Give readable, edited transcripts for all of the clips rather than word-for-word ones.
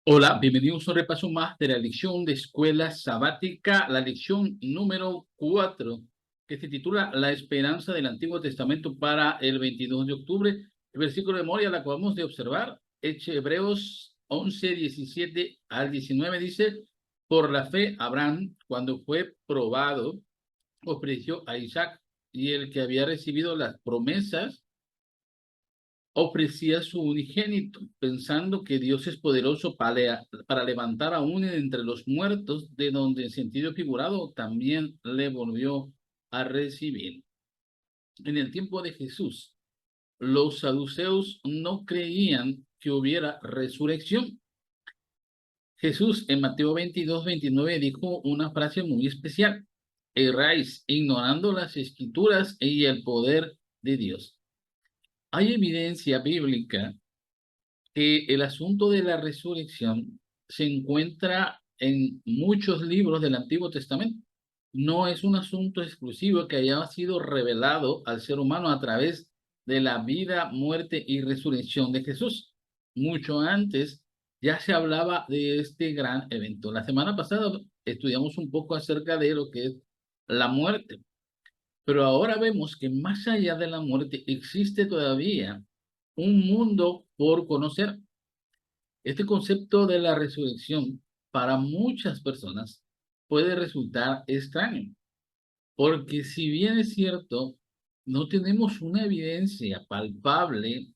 Hola, bienvenidos a un repaso más de la lección de escuela sabática, la lección número 4, que se titula La esperanza del Antiguo Testamento para el 22 de octubre. El versículo de memoria la acabamos de observar, Hebreos 11, 17 al 19 dice, por la fe Abraham, cuando fue probado, ofreció a Isaac, y el que había recibido las promesas ofrecía su unigénito, pensando que Dios es poderoso para levantar aún entre los muertos, de donde en sentido figurado también le volvió a recibir. En el tiempo de Jesús, los saduceos no creían que hubiera resurrección. Jesús en Mateo 22, 29 dijo una frase muy especial: erráis ignorando las escrituras y el poder de Dios. Hay evidencia bíblica que el asunto de la resurrección se encuentra en muchos libros del Antiguo Testamento. No es un asunto exclusivo que haya sido revelado al ser humano a través de la vida, muerte y resurrección de Jesús. Mucho antes ya se hablaba de este gran evento. La semana pasada estudiamos un poco acerca de lo que es la muerte, pero ahora vemos que más allá de la muerte existe todavía un mundo por conocer. Este concepto de la resurrección para muchas personas puede resultar extraño, porque si bien es cierto, no tenemos una evidencia palpable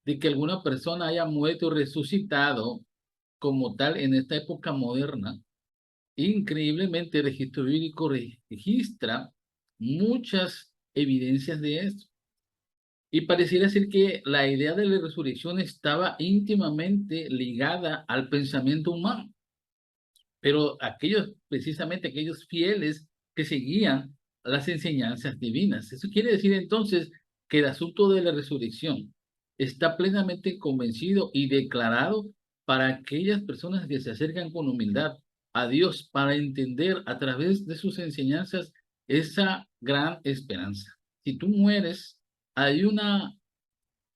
de que alguna persona haya muerto o resucitado como tal en esta época moderna. Increíblemente, el registro bíblico registra muchas evidencias de esto. Y pareciera ser que la idea de la resurrección estaba íntimamente ligada al pensamiento humano, pero precisamente aquellos fieles que seguían las enseñanzas divinas. Eso quiere decir entonces que el asunto de la resurrección está plenamente convencido y declarado para aquellas personas que se acercan con humildad a Dios para entender a través de sus enseñanzas esa gran esperanza. Si tú mueres, hay una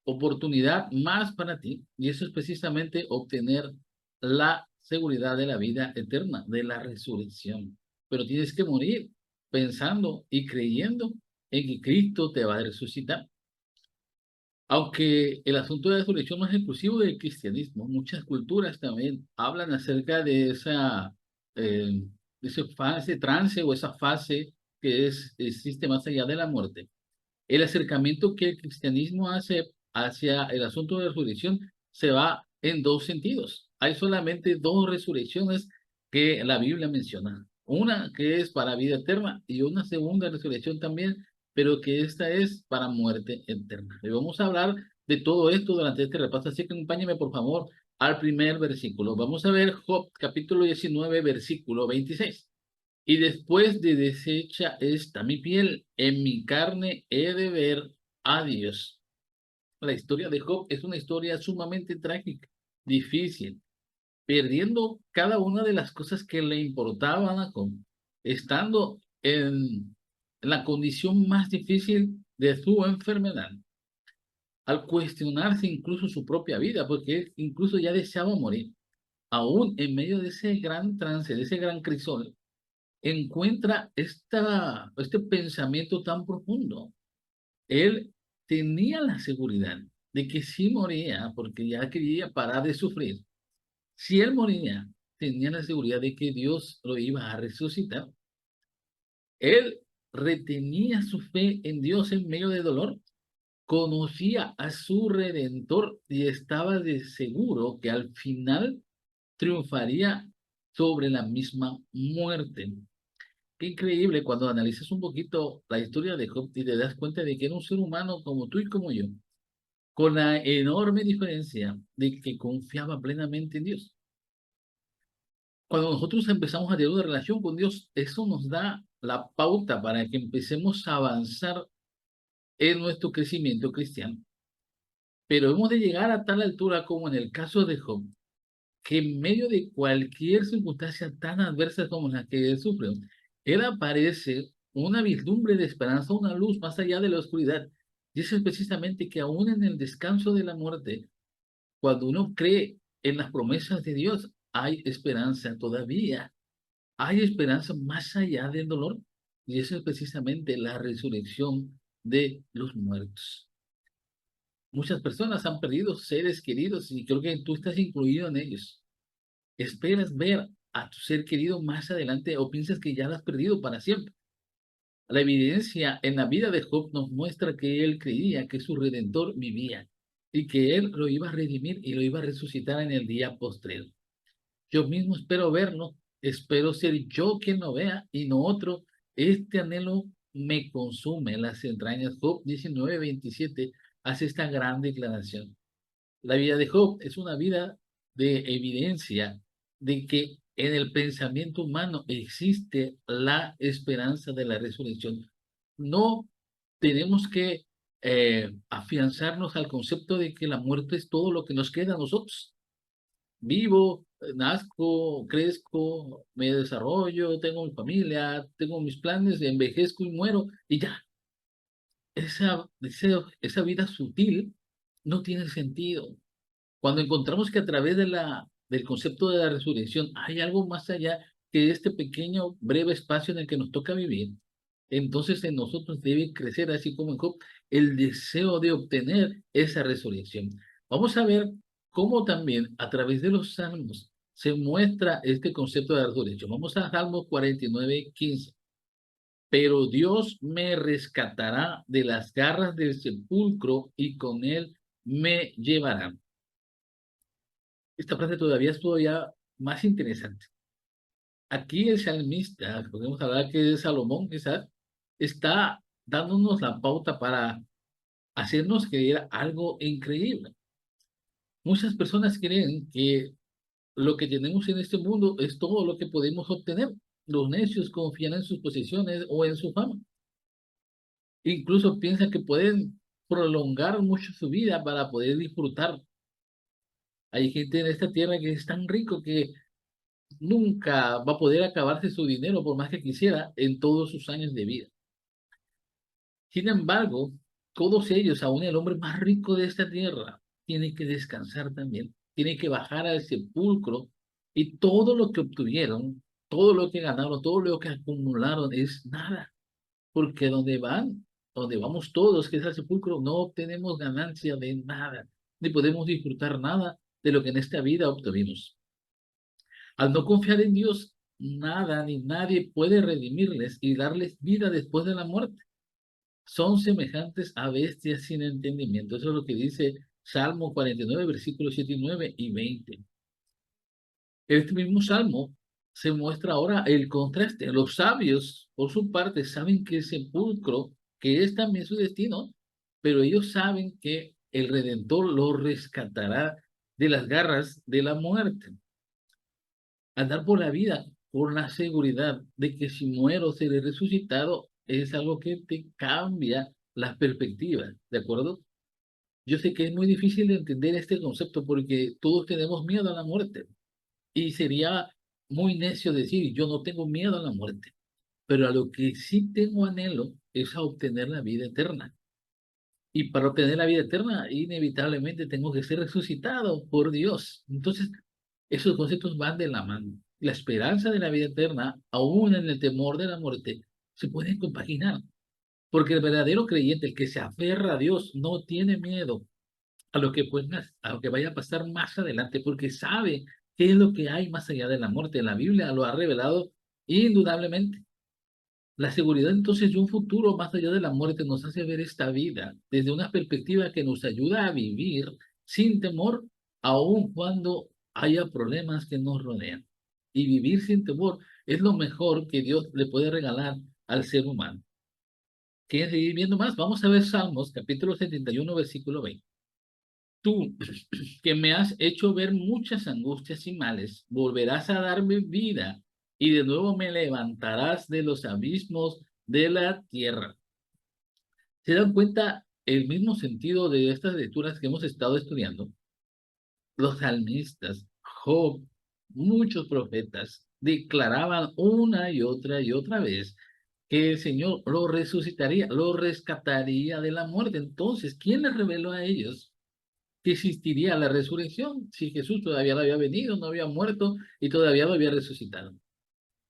oportunidad más para ti, y eso es precisamente obtener la seguridad de la vida eterna, de la resurrección. Pero tienes que morir pensando y creyendo en que Cristo te va a resucitar. Aunque el asunto de la resurrección no es exclusivo del cristianismo, muchas culturas también hablan acerca de esa fase, trance o esa fase existe más allá de la muerte. El acercamiento que el cristianismo hace hacia el asunto de la resurrección se va en dos sentidos. Hay solamente dos resurrecciones que la Biblia menciona. Una que es para vida eterna y una segunda resurrección también, pero que esta es para muerte eterna. Y vamos a hablar de todo esto durante este repaso, así que acompáñeme por favor al primer versículo. Vamos a ver Job capítulo 19, versículo 26. Y después de deshecha está mi piel, en mi carne he de ver a Dios. La historia de Job es una historia sumamente trágica, difícil, perdiendo cada una de las cosas que le importaban a Job, estando en la condición más difícil de su enfermedad, al cuestionarse incluso su propia vida, porque él incluso ya deseaba morir. Aún en medio de ese gran trance, de ese gran crisol, encuentra este pensamiento tan profundo. Él tenía la seguridad de que si moría, porque ya quería parar de sufrir, si él moría, tenía la seguridad de que Dios lo iba a resucitar. Él retenía su fe en Dios en medio de dolor, conocía a su Redentor y estaba de seguro que al final triunfaría sobre la misma muerte. Qué increíble cuando analizas un poquito la historia de Job y te das cuenta de que era un ser humano como tú y como yo, con la enorme diferencia de que confiaba plenamente en Dios. Cuando nosotros empezamos a tener una relación con Dios, eso nos da la pauta para que empecemos a avanzar en nuestro crecimiento cristiano. Pero hemos de llegar a tal altura como en el caso de Job, que en medio de cualquier circunstancia tan adversa como la que él sufrió, él aparece una vislumbre de esperanza, una luz más allá de la oscuridad. Y eso es precisamente que aún en el descanso de la muerte, cuando uno cree en las promesas de Dios hay esperanza todavía. Hay esperanza más allá del dolor. Y eso es precisamente la resurrección de los muertos. Muchas personas han perdido seres queridos y creo que tú estás incluido en ellos. ¿Esperas ver a tu ser querido más adelante o piensas que ya lo has perdido para siempre? La evidencia en la vida de Job nos muestra que él creía que su Redentor vivía y que él lo iba a redimir y lo iba a resucitar en el día postrero. Yo mismo espero verlo, espero ser yo quien lo vea y no otro. Este anhelo me consume en las entrañas. Job 19:27 hace esta gran declaración. La vida de Job es una vida de evidencia de que en el pensamiento humano existe la esperanza de la resurrección. No tenemos que afianzarnos al concepto de que la muerte es todo lo que nos queda a nosotros. Vivo, nazco, crezco, me desarrollo, tengo mi familia, tengo mis planes, envejezco y muero y ya. Esa vida sutil no tiene sentido. Cuando encontramos que a través del concepto de la resurrección hay algo más allá que este pequeño, breve espacio en el que nos toca vivir, entonces en nosotros debe crecer, así como en Job, el deseo de obtener esa resurrección. Vamos a ver cómo también a través de los salmos se muestra este concepto de la resurrección. Vamos a Salmos 49:15. Pero Dios me rescatará de las garras del sepulcro y con él me llevará. Esta frase todavía es todavía más interesante. Aquí el salmista, podemos hablar que es Salomón, quizás, está dándonos la pauta para hacernos creer algo increíble. Muchas personas creen que lo que tenemos en este mundo es todo lo que podemos obtener. Los necios confían en sus posesiones o en su fama. Incluso piensan que pueden prolongar mucho su vida para poder disfrutar. Hay gente en esta tierra que es tan rico que nunca va a poder acabarse su dinero por más que quisiera en todos sus años de vida. Sin embargo, todos ellos, aún el hombre más rico de esta tierra, tiene que descansar también, tiene que bajar al sepulcro y todo lo que obtuvieron, todo lo que ganaron, todo lo que acumularon es nada, porque donde vamos todos, que es al sepulcro, no obtenemos ganancia de nada, ni podemos disfrutar nada de lo que en esta vida obtuvimos. Al no confiar en Dios, nada ni nadie puede redimirles y darles vida después de la muerte. Son semejantes a bestias sin entendimiento. Eso es lo que dice Salmo 49, versículos 7 y 9 y 20. Este mismo Salmo se muestra ahora el contraste. Los sabios, por su parte, saben que el sepulcro, que es también su destino, pero ellos saben que el Redentor los rescatará de las garras de la muerte. Andar por la vida con la seguridad de que si muero seré resucitado es algo que te cambia las perspectivas, ¿de acuerdo? Yo sé que es muy difícil de entender este concepto porque todos tenemos miedo a la muerte y sería muy necio decir yo no tengo miedo a la muerte, pero a lo que sí tengo anhelo es a obtener la vida eterna. Y para obtener la vida eterna, inevitablemente tengo que ser resucitado por Dios. Entonces, esos conceptos van de la mano. La esperanza de la vida eterna, aún en el temor de la muerte, se puede compaginar. Porque el verdadero creyente, el que se aferra a Dios, no tiene miedo a lo que vaya a pasar más adelante, porque sabe qué es lo que hay más allá de la muerte. La Biblia lo ha revelado indudablemente. La seguridad entonces de un futuro más allá de la muerte nos hace ver esta vida desde una perspectiva que nos ayuda a vivir sin temor, aun cuando haya problemas que nos rodean. Y vivir sin temor es lo mejor que Dios le puede regalar al ser humano. ¿Quieren seguir viendo más? Vamos a ver Salmos, capítulo 71, versículo 20. Tú, que me has hecho ver muchas angustias y males, volverás a darme vida y de nuevo me levantarás de los abismos de la tierra. ¿Se dan cuenta el mismo sentido de estas lecturas que hemos estado estudiando? Los salmistas, Job, muchos profetas declaraban una y otra vez que el Señor lo resucitaría, lo rescataría de la muerte. Entonces, ¿quién les reveló a ellos que existiría la resurrección si Jesús todavía no había venido, no había muerto y todavía no había resucitado.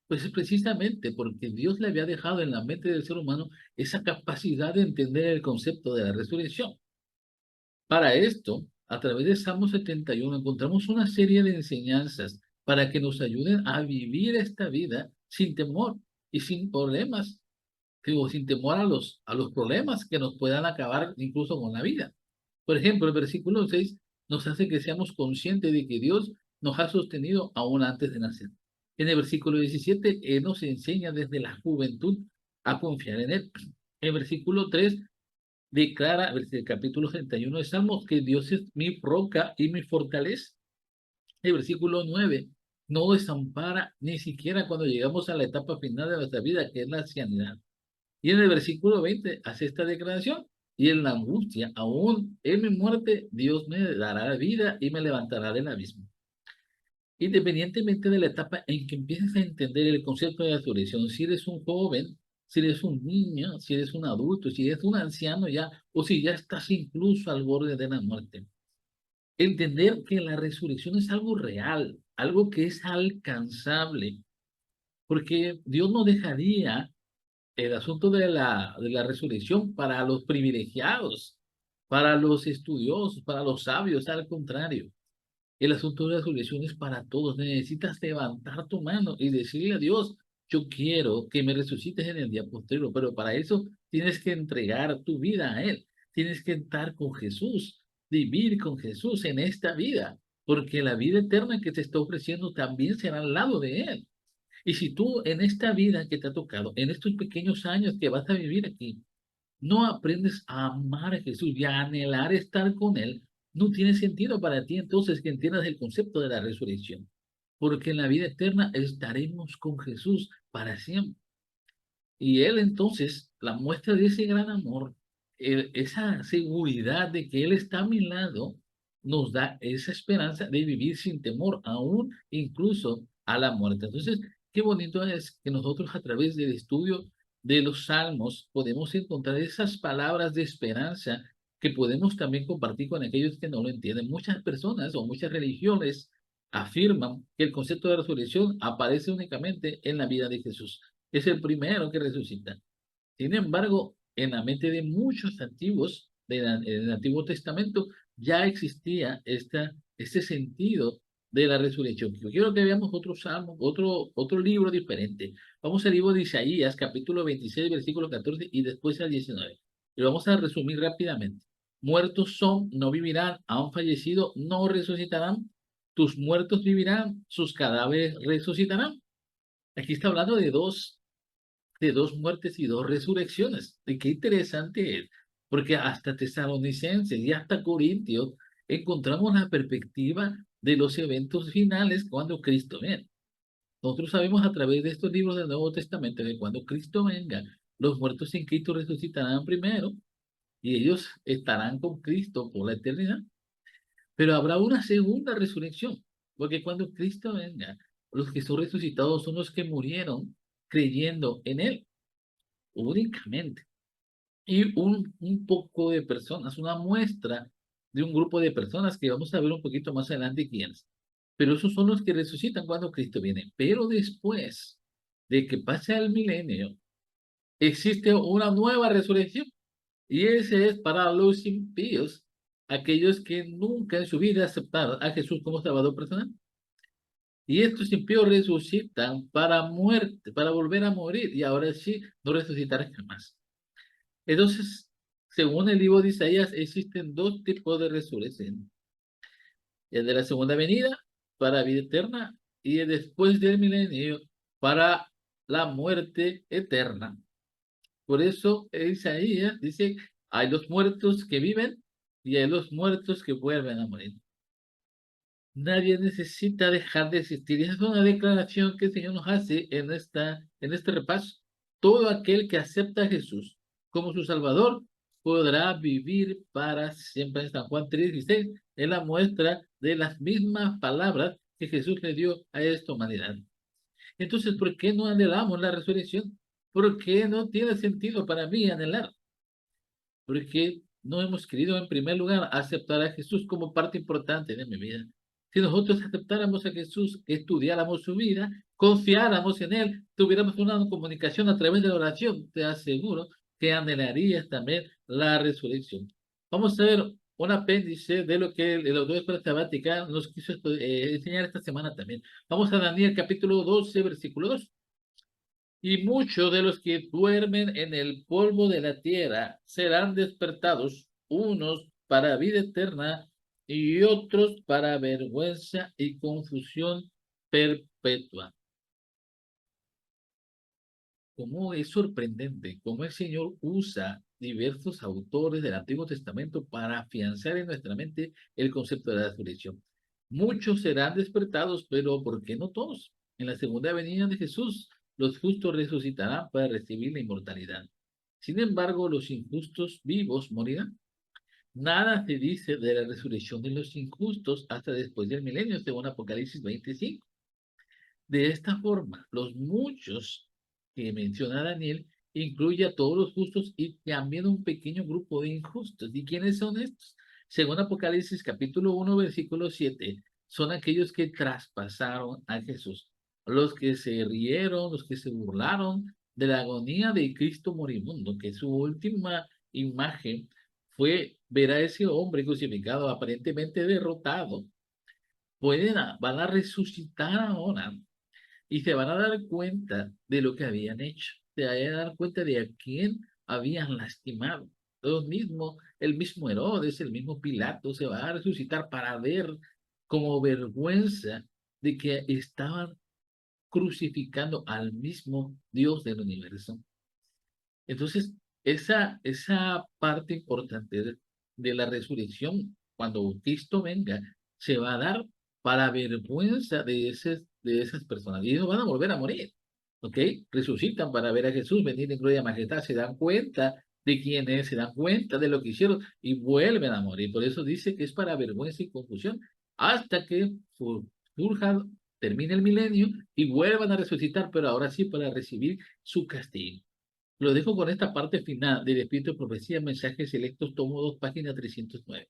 Pues es precisamente porque Dios le había dejado en la mente del ser humano esa capacidad de entender el concepto de la resurrección. Para esto, a través de Salmo 71 encontramos una serie de enseñanzas para que nos ayuden a vivir esta vida sin temor y sin problemas, digo, sin temor a los problemas que nos puedan acabar incluso con la vida. Por ejemplo, el versículo 6 nos hace que seamos conscientes de que Dios nos ha sostenido aún antes de nacer. En el versículo 17, Él nos enseña desde la juventud a confiar en Él. En el versículo 3 declara, el capítulo 31 de Salmos, que Dios es mi roca y mi fortaleza. El versículo 9 no desampara ni siquiera cuando llegamos a la etapa final de nuestra vida, que es la ancianidad. Y en el versículo 20 hace esta declaración: y en la angustia, aún en mi muerte, Dios me dará vida y me levantará del abismo. Independientemente de la etapa en que empieces a entender el concepto de la resurrección, si eres un joven, si eres un niño, si eres un adulto, si eres un anciano ya, o si ya estás incluso al borde de la muerte, entender que la resurrección es algo real, algo que es alcanzable, porque Dios no dejaría el asunto de la resurrección para los privilegiados, para los estudiosos, para los sabios, al contrario. El asunto de la resurrección es para todos. Necesitas levantar tu mano y decirle a Dios: yo quiero que me resucites en el día posterior, pero para eso tienes que entregar tu vida a Él. Tienes que estar con Jesús, vivir con Jesús en esta vida, porque la vida eterna que te está ofreciendo también será al lado de Él. Y si tú en esta vida que te ha tocado, en estos pequeños años que vas a vivir aquí, no aprendes a amar a Jesús y a anhelar estar con Él, no tiene sentido para ti entonces que entiendas el concepto de la resurrección. Porque en la vida eterna estaremos con Jesús para siempre. Y Él entonces, la muestra de ese gran amor, esa seguridad de que Él está a mi lado, nos da esa esperanza de vivir sin temor, aún incluso a la muerte. Entonces, qué bonito es que nosotros a través del estudio de los salmos podemos encontrar esas palabras de esperanza que podemos también compartir con aquellos que no lo entienden. Muchas personas o muchas religiones afirman que el concepto de resurrección aparece únicamente en la vida de Jesús. Es el primero que resucita. Sin embargo, en la mente de muchos antiguos del Antiguo Testamento ya existía este sentido de la resurrección. Yo quiero que veamos otro salmo, otro libro diferente. Vamos al libro de Isaías, capítulo 26, versículo 14 y después al 19. Y lo vamos a resumir rápidamente. Muertos son, no vivirán, han fallecido, no resucitarán. Tus muertos vivirán, sus cadáveres resucitarán. Aquí está hablando de dos muertes y dos resurrecciones. Y qué interesante es, porque hasta Tesalonicenses y hasta Corintios encontramos la perspectiva de los eventos finales cuando Cristo viene. Nosotros sabemos a través de estos libros del Nuevo Testamento que cuando Cristo venga, los muertos en Cristo resucitarán primero y ellos estarán con Cristo por la eternidad. Pero habrá una segunda resurrección, porque cuando Cristo venga, los que son resucitados son los que murieron creyendo en Él únicamente. Y un poco de personas, una muestra de un grupo de personas que vamos a ver un poquito más adelante quiénes. Pero esos son los que resucitan cuando Cristo viene. Pero después de que pase el milenio, existe una nueva resurrección. Y ese es para los impíos, aquellos que nunca en su vida aceptaron a Jesús como Salvador personal. Y estos impíos resucitan para muerte, para volver a morir, y ahora sí no resucitarán jamás. Entonces, según el libro de Isaías, existen dos tipos de resurrección. El de la segunda venida para vida eterna y el después del milenio para la muerte eterna. Por eso Isaías dice: hay los muertos que viven y hay los muertos que vuelven a morir. Nadie necesita dejar de existir. Esa es una declaración que el Señor nos hace en este repaso. Todo aquel que acepta a Jesús como su Salvador podrá vivir para siempre. En San Juan 3:16 es la muestra de las mismas palabras que Jesús le dio a esta humanidad. Entonces, ¿por qué no anhelamos la resurrección? ¿Por qué no tiene sentido para mí anhelar? Porque no hemos querido en primer lugar aceptar a Jesús como parte importante de mi vida. Si nosotros aceptáramos a Jesús, estudiáramos su vida, confiáramos en Él, tuviéramos una comunicación a través de la oración, te aseguro que anhelarías también la resurrección. Vamos a ver un apéndice de lo que el autor de la Escuela Sabática nos quiso enseñar esta semana también. Vamos a Daniel capítulo 12, versículo 2. Y muchos de los que duermen en el polvo de la tierra serán despertados, unos para vida eterna y otros para vergüenza y confusión perpetua. Cómo es sorprendente cómo el Señor usa diversos autores del Antiguo Testamento para afianzar en nuestra mente el concepto de la resurrección. Muchos serán despertados, pero ¿por qué no todos? En la segunda venida de Jesús, los justos resucitarán para recibir la inmortalidad. Sin embargo, los injustos vivos morirán. Nada se dice de la resurrección de los injustos hasta después del milenio, según Apocalipsis 25. De esta forma, los muchos que menciona Daniel incluye a todos los justos y también un pequeño grupo de injustos. ¿Y quiénes son estos? Según Apocalipsis capítulo 1, versículo 7, son aquellos que traspasaron a Jesús, los que se rieron, los que se burlaron de la agonía de Cristo moribundo, que su última imagen fue ver a ese hombre crucificado, aparentemente derrotado. Van a resucitar ahora y se van a dar cuenta de lo que habían hecho, se van a dar cuenta de a quién habían lastimado. El mismo Herodes, el mismo Pilato se va a resucitar para ver como vergüenza de que estaban crucificando al mismo Dios del universo. Entonces, esa parte importante de la resurrección, cuando Cristo venga, se va a dar para vergüenza de esas personas. Y ellos van a volver a morir, ¿ok? Resucitan para ver a Jesús venir en gloria y majestad, se dan cuenta de quién es, se dan cuenta de lo que hicieron y vuelven a morir. Por eso dice que es para vergüenza y confusión, hasta que surja, termine el milenio y vuelvan a resucitar, pero ahora sí para recibir su castigo. Lo dejo con esta parte final del Espíritu de Profecía, Mensajes Selectos, tomo 2, página 309.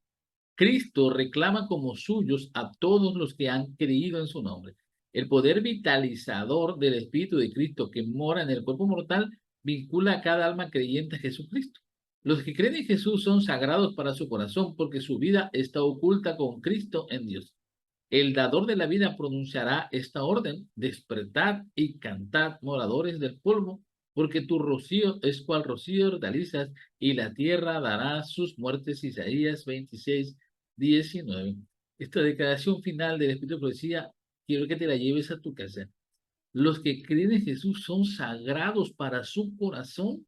Cristo reclama como suyos a todos los que han creído en su nombre. El poder vitalizador del Espíritu de Cristo que mora en el cuerpo mortal vincula a cada alma creyente a Jesucristo. Los que creen en Jesús son sagrados para su corazón porque su vida está oculta con Cristo en Dios. El dador de la vida pronunciará esta orden: despertad y cantad, moradores del polvo, porque tu rocío es cual rocío de hortalizas, y la tierra dará sus muertes. Isaías 26, 19. Esta declaración final del Espíritu de Profecía, quiero que te la lleves a tu casa. Los que creen en Jesús son sagrados para su corazón,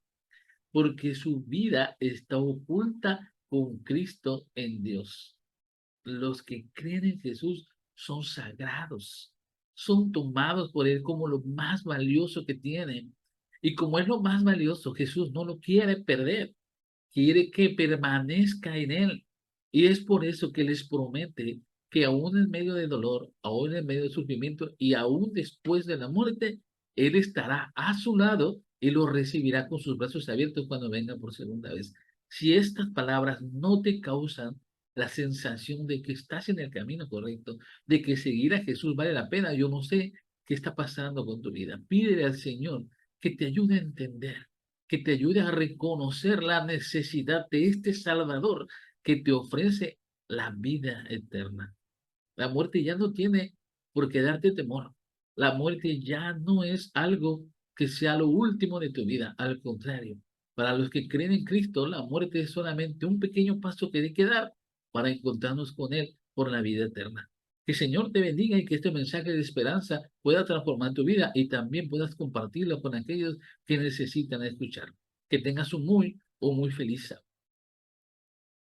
porque su vida está oculta con Cristo en Dios. Los que creen en Jesús son sagrados, son tomados por Él como lo más valioso que tienen. Y como es lo más valioso, Jesús no lo quiere perder, quiere que permanezca en Él. Y es por eso que les promete que aún en medio de dolor, aún en medio de sufrimiento y aún después de la muerte, Él estará a su lado y lo recibirá con sus brazos abiertos cuando venga por segunda vez. Si estas palabras no te causan la sensación de que estás en el camino correcto, de que seguir a Jesús vale la pena, yo no sé qué está pasando con tu vida. Pídele al Señor que te ayude a entender, que te ayude a reconocer la necesidad de este Salvador que te ofrece la vida eterna. La muerte ya no tiene por qué darte temor. La muerte ya no es algo que sea lo último de tu vida. Al contrario, para los que creen en Cristo, la muerte es solamente un pequeño paso que hay que dar para encontrarnos con Él por la vida eterna. Que el Señor te bendiga y que este mensaje de esperanza pueda transformar tu vida y también puedas compartirlo con aquellos que necesitan escucharlo. Que tengas un muy feliz sábado.